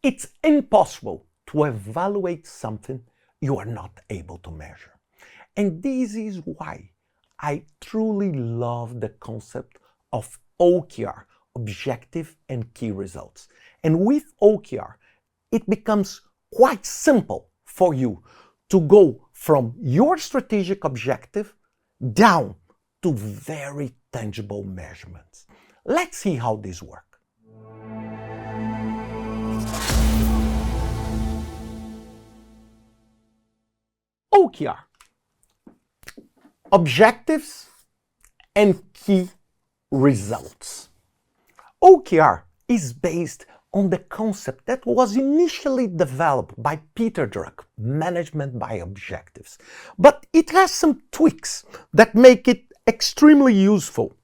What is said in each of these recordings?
It's impossible to evaluate something you are not able to measure. And this is why I truly love the concept of OKR, objective and key results. And with OKR, it becomes quite simple for you to go from your strategic objective down to very tangible measurements. Let's see how this works. OKR, objectives and key results. OKR is based on the concept that was initially developed by Peter Drucker, management by objectives. But it has some tweaks that make it extremely useful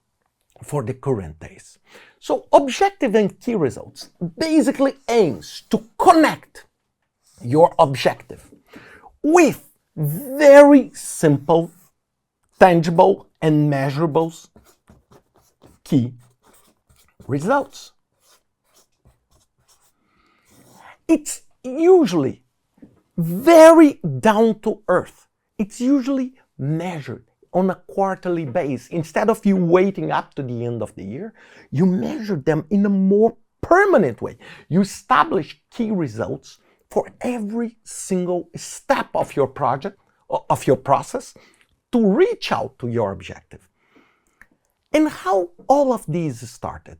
for the current days. So objective and key results basically aims to connect your objective with very simple, tangible, and measurable key results. It's usually very down to earth. It's usually measured on a quarterly basis. Instead of you waiting up to the end of the year, you measure them in a more permanent way. You establish key results for every single step of your project, of your process, to reach out to your objective. And how all of these started?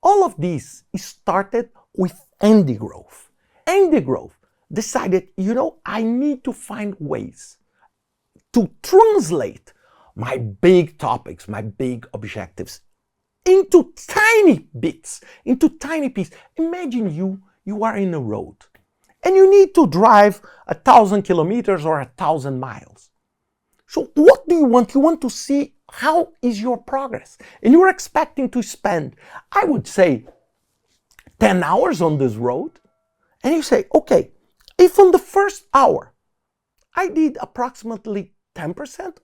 All of these started with Andy Grove. Andy Grove decided, I need to find ways to translate my big topics, my big objectives into tiny bits, into tiny pieces. Imagine you are in a road and you need to drive 1,000 kilometers or 1,000 miles. So what do you want? You want to see how is your progress. And you're expecting to spend, I would say, 10 hours on this road. And you say, okay, if on the first hour I did approximately 10%,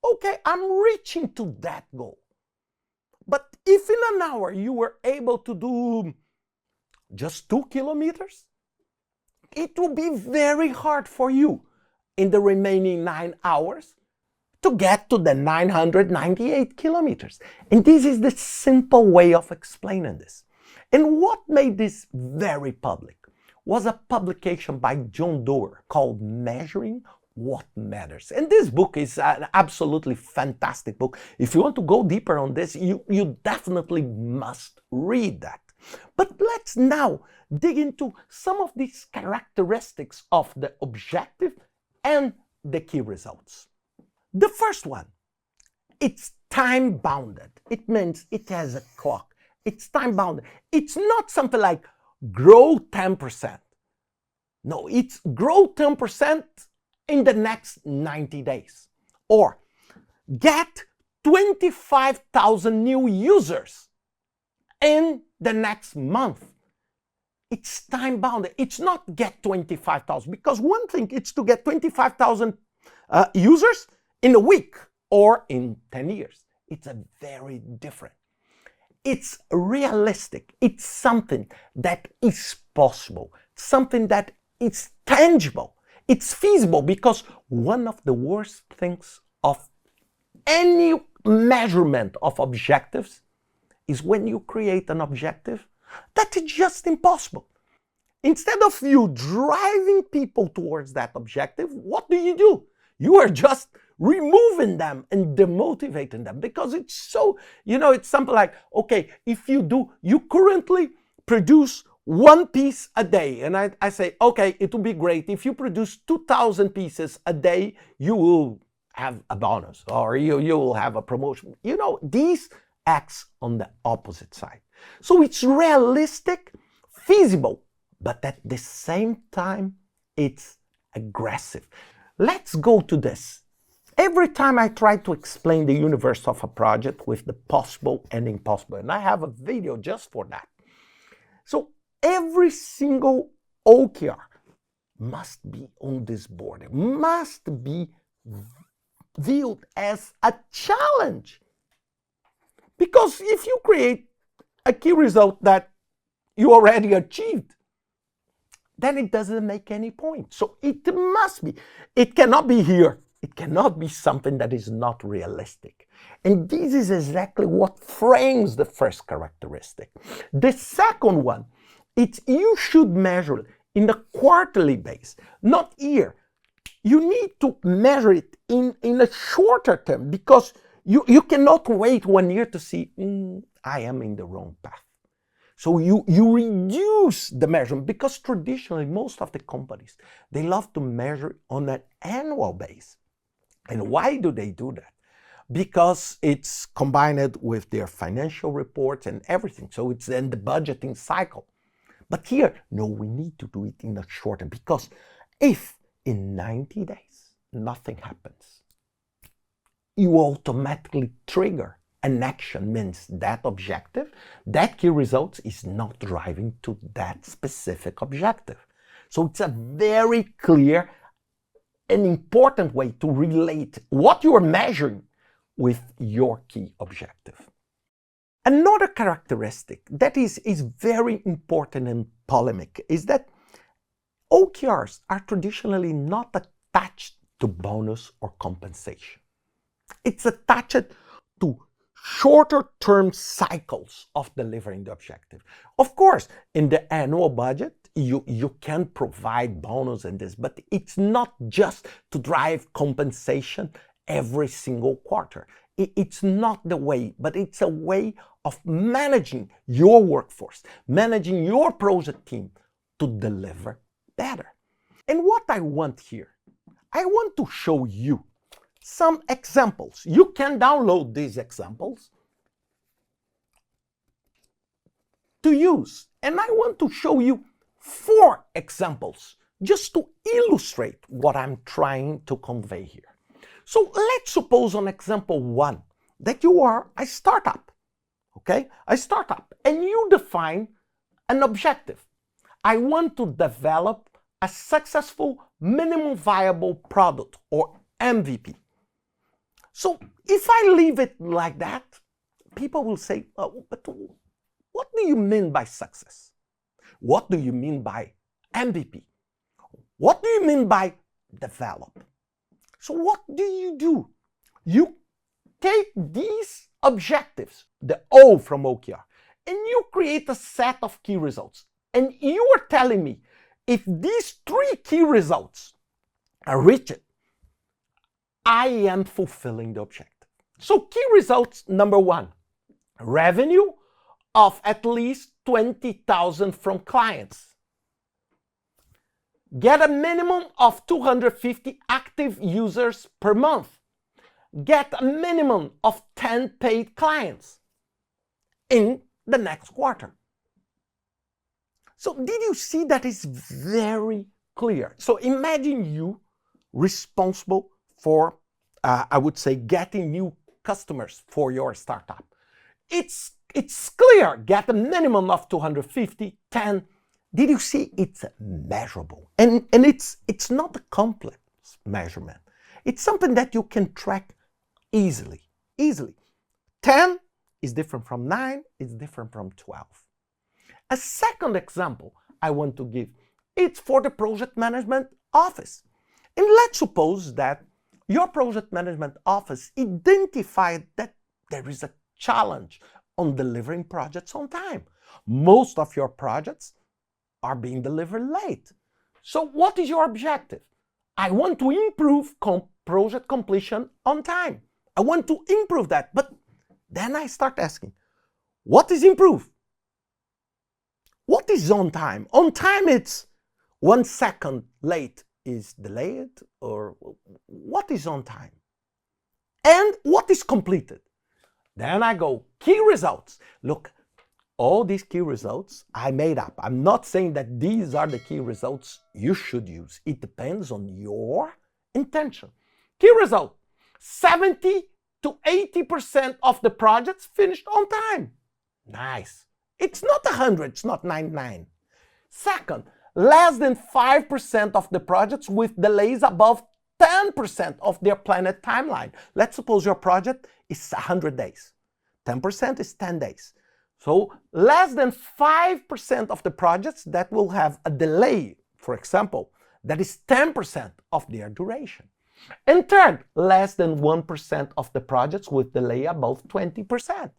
okay, I'm reaching to that goal. But if in an hour you were able to do just 2 kilometers, it will be very hard for you in the remaining 9 hours to get to the 998 kilometers. And this is the simple way of explaining this. And what made this very public was a publication by John Doerr called Measuring What Matters. And this book is an absolutely fantastic book. If you want to go deeper on this, you definitely must read that. But let's now dig into some of these characteristics of the objective and the key results. The first one, it's time bounded. It means it has a clock. It's time bounded. It's not something like grow 10%. No, it's grow 10% in the next 90 days. Or get 25,000 new users in the next month. It's time bounded. It's not get 25,000, because one thing is to get 25,000 users in a week or in 10 years. It's a very different. It's realistic. It's something that is possible, something that is tangible. It's feasible, because one of the worst things of any measurement of objectives is when you create an objective that is just impossible. Instead of you driving people towards that objective, what do? You are just removing them and demotivating them, because it's so, it's something like, okay, if you currently produce one piece a day, and I say, okay, it will be great. If you produce 2,000 pieces a day, you will have a bonus, or you will have a promotion. These acts on the opposite side. So it's realistic, feasible, but at the same time, it's aggressive. Let's go to this. Every time I try to explain the universe of a project with the possible and impossible, and I have a video just for that. So every single OKR must be on this board. It must be viewed as a challenge. Because if you create a key result that you already achieved, then it doesn't make any point. So it must be, it cannot be here. It cannot be something that is not realistic. And this is exactly what frames the first characteristic. The second one, it's you should measure it in a quarterly base, not year. You need to measure it in a shorter term, because you cannot wait 1 year to see, I am in the wrong path. So you reduce the measurement, because traditionally most of the companies, they love to measure on an annual base. And why do they do that? Because it's combined with their financial reports and everything. So it's in the budgeting cycle. But here, no, we need to do it in a shorter, because if in 90 days nothing happens, you automatically trigger an action, means that objective, that key results is not driving to that specific objective. So it's a very clear and important way to relate what you are measuring with your key objective. Another characteristic that is very important and polemic is that OKRs are traditionally not attached to bonus or compensation. It's attached to shorter term cycles of delivering the objective. Of course, in the annual budget, you can provide bonus and this, but it's not just to drive compensation every single quarter. It's not the way, but it's a way of managing your workforce, managing your project team to deliver better. And what I want here, I want to show you some examples. You can download these examples to use. And I want to show you 4 examples just to illustrate what I'm trying to convey here. So let's suppose on example 1 that you are a startup, okay? A startup, and you define an objective. I want to develop a successful minimum viable product, or MVP. So if I leave it like that, people will say, oh, but what do you mean by success? What do you mean by MVP? What do you mean by develop? So what do? You take these objectives, the O from OKR, and you create a set of key results. And you are telling me if these 3 key results are reached, I am fulfilling the objective. So key results number 1, revenue of at least 20,000 from clients. Get a minimum of 250 active users per month. Get a minimum of 10 paid clients in the next quarter. So did you see that is very clear? So imagine you responsible for, I would say, getting new customers for your startup. It's clear, get a minimum of 250, 10. Did you see? It's measurable. And it's not a complex measurement. It's something that you can track easily. 10 is different from 9, it's different from 12. A second example I want to give, it's for the project management office. And let's suppose that your project management office identified that there is a challenge on delivering projects on time. Most of your projects are being delivered late. So what is your objective? I want to improve project completion on time. I want to improve that. But then I start asking, what is improve? What is on time? On time it's 1 second late is delayed, or what is on time? And what is completed? Then I go, key results. Look, all these key results I made up. I'm not saying that these are the key results you should use. It depends on your intention. Key result, 70 to 80% of the projects finished on time. Nice. It's not 100, it's not 99. Second, less than 5% of the projects with delays above 10% of their planned timeline. Let's suppose your project is 100 days. 10% is 10 days. So less than 5% of the projects that will have a delay for example, that is 10% of their duration. And third, less than 1% of the projects with delay above 20%.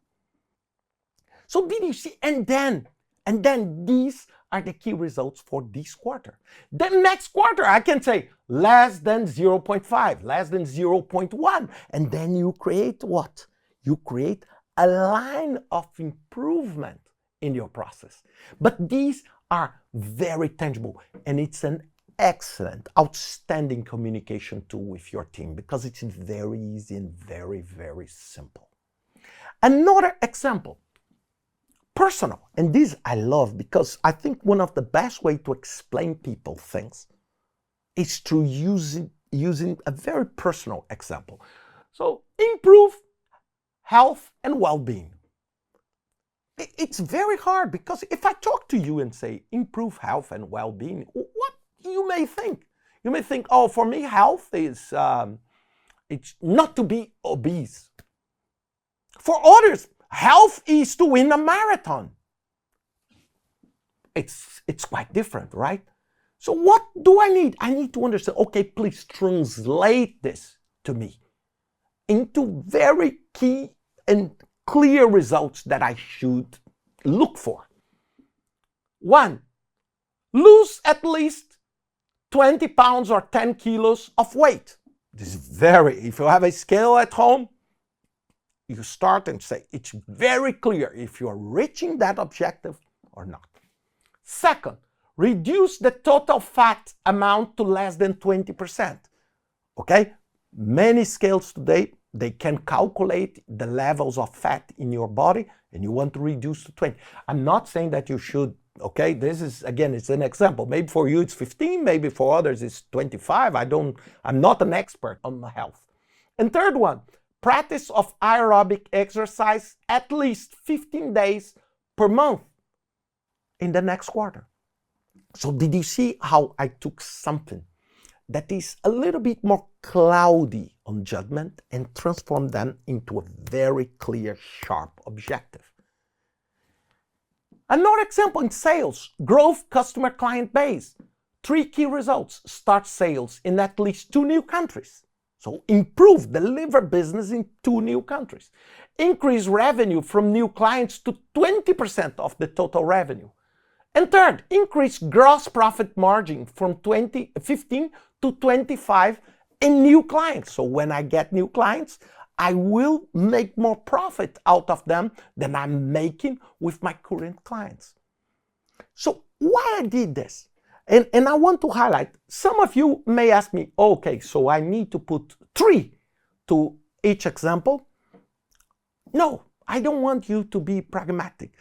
So did you see? And then these are the key results for this quarter. Then next quarter, I can say less than 0.5, less than 0.1. And then you create what? You create a line of improvement in your process. But these are very tangible, and it's an excellent, outstanding communication tool with your team because it's very easy and very, very simple. Another example, personal, and this I love because I think one of the best way to explain people things is through using a very personal example. So improve health and well-being. It's very hard because if I talk to you and say improve health and well-being, what you may think? You may think, oh, for me, health is it's not to be obese. For others, health is to win a marathon. It's quite different, right? So what do I need? I need to understand, okay, please translate this to me into very key and clear results that I should look for. 1, lose at least 20 pounds or 10 kilos of weight. This is if you have a scale at home, you start and say, it's very clear if you're reaching that objective or not. 2nd, reduce the total fat amount to less than 20%. Okay? Many scales today, they can calculate the levels of fat in your body, and you want to reduce to 20. I'm not saying that you should, okay? This is, again, it's an example. Maybe for you it's 15, maybe for others it's 25. I'm not an expert on health. And 3rd one, practice of aerobic exercise at least 15 days per month in the next quarter. So did you see how I took something that is a little bit more cloudy on judgment and transformed them into a very clear, sharp objective? Another example in sales, growth customer client base. 3 key results, start sales in at least 2 new countries. So improve, deliver business in 2 new countries. Increase revenue from new clients to 20% of the total revenue. And 3rd, increase gross profit margin from 15 to 25 in new clients. So when I get new clients, I will make more profit out of them than I'm making with my current clients. So why I did this? And I want to highlight, some of you may ask me, okay, so I need to put 3 to each example. No, I don't want you to be pragmatic.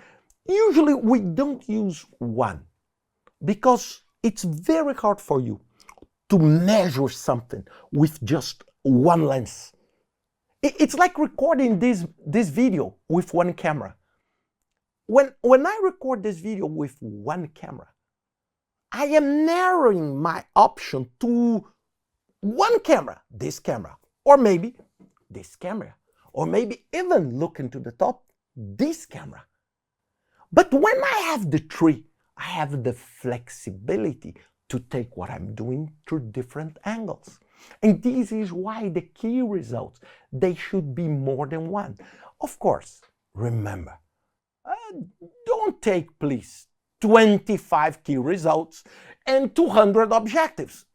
Usually we don't use 1 because it's very hard for you to measure something with just 1 lens. It's like recording this video with 1 camera. When I record this video with 1 camera, I am narrowing my option to 1 camera, this camera, or maybe this camera, or maybe even looking to the top, this camera. But when I have the 3, I have the flexibility to take what I'm doing through different angles. And this is why the key results, they should be more than 1. Of course, remember, don't take, please, 25 key results and 200 objectives.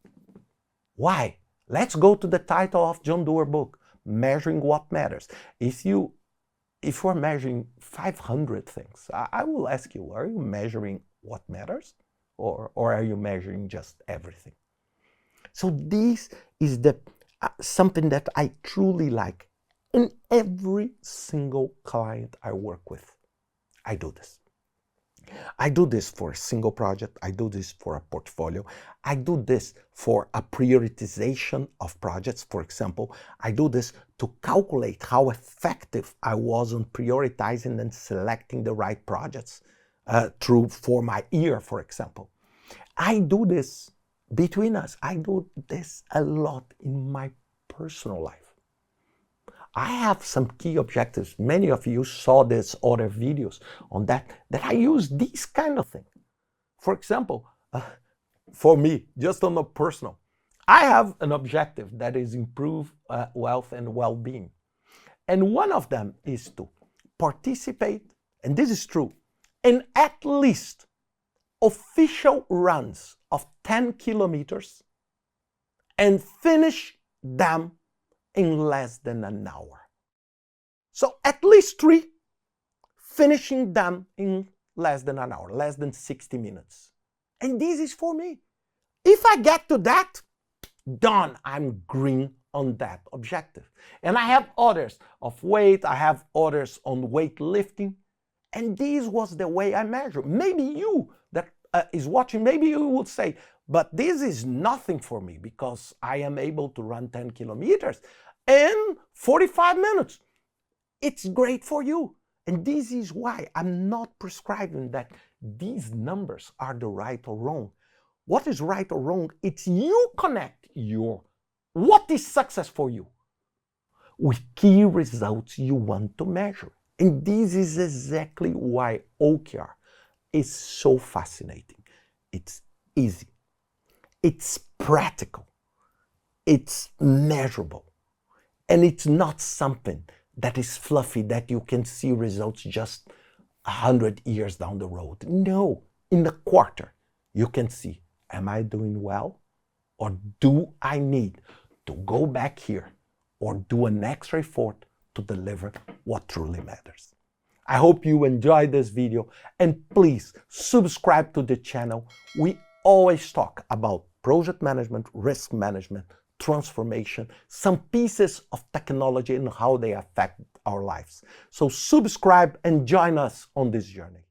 Why? Let's go to the title of John Doerr book, Measuring What Matters. If you're measuring 500 things, I will ask you, are you measuring what matters? Or are you measuring just everything? So this is something that I truly like. In every single client I work with, I do this. I do this for a single project. I do this for a portfolio. I do this for a prioritization of projects. For example, I do this to calculate how effective I was on prioritizing and selecting the right projects for my year, for example. I do this between us. I do this a lot in my personal life. I have some key objectives. Many of you saw these other videos on that I use these kind of things. For example, for me, just on a personal, I have an objective that is improve wealth and well-being. And one of them is to participate, and this is true, in at least official runs of 10 kilometers and finish them in less than an hour. So at least 3, finishing them in less than an hour, less than 60 minutes. And this is for me. If I get to that, done, I'm green on that objective. And I have others of weight, I have others on weightlifting, and this was the way I measure. Maybe you that is watching, maybe you would say, but this is nothing for me because I am able to run 10 kilometers in 45 minutes. It's great for you. And this is why I'm not prescribing that these numbers are the right or wrong. What is right or wrong? It's you connect what is success for you with key results you want to measure. And this is exactly why OKR is so fascinating. It's easy. It's practical. It's measurable. And it's not something that is fluffy that you can see results just 100 years down the road. No, in a quarter, you can see, am I doing well? Or do I need to go back here or do an extra effort to deliver what truly matters? I hope you enjoyed this video, and please subscribe to the channel. We always talk about project management, risk management, transformation, some pieces of technology and how they affect our lives. So subscribe and join us on this journey.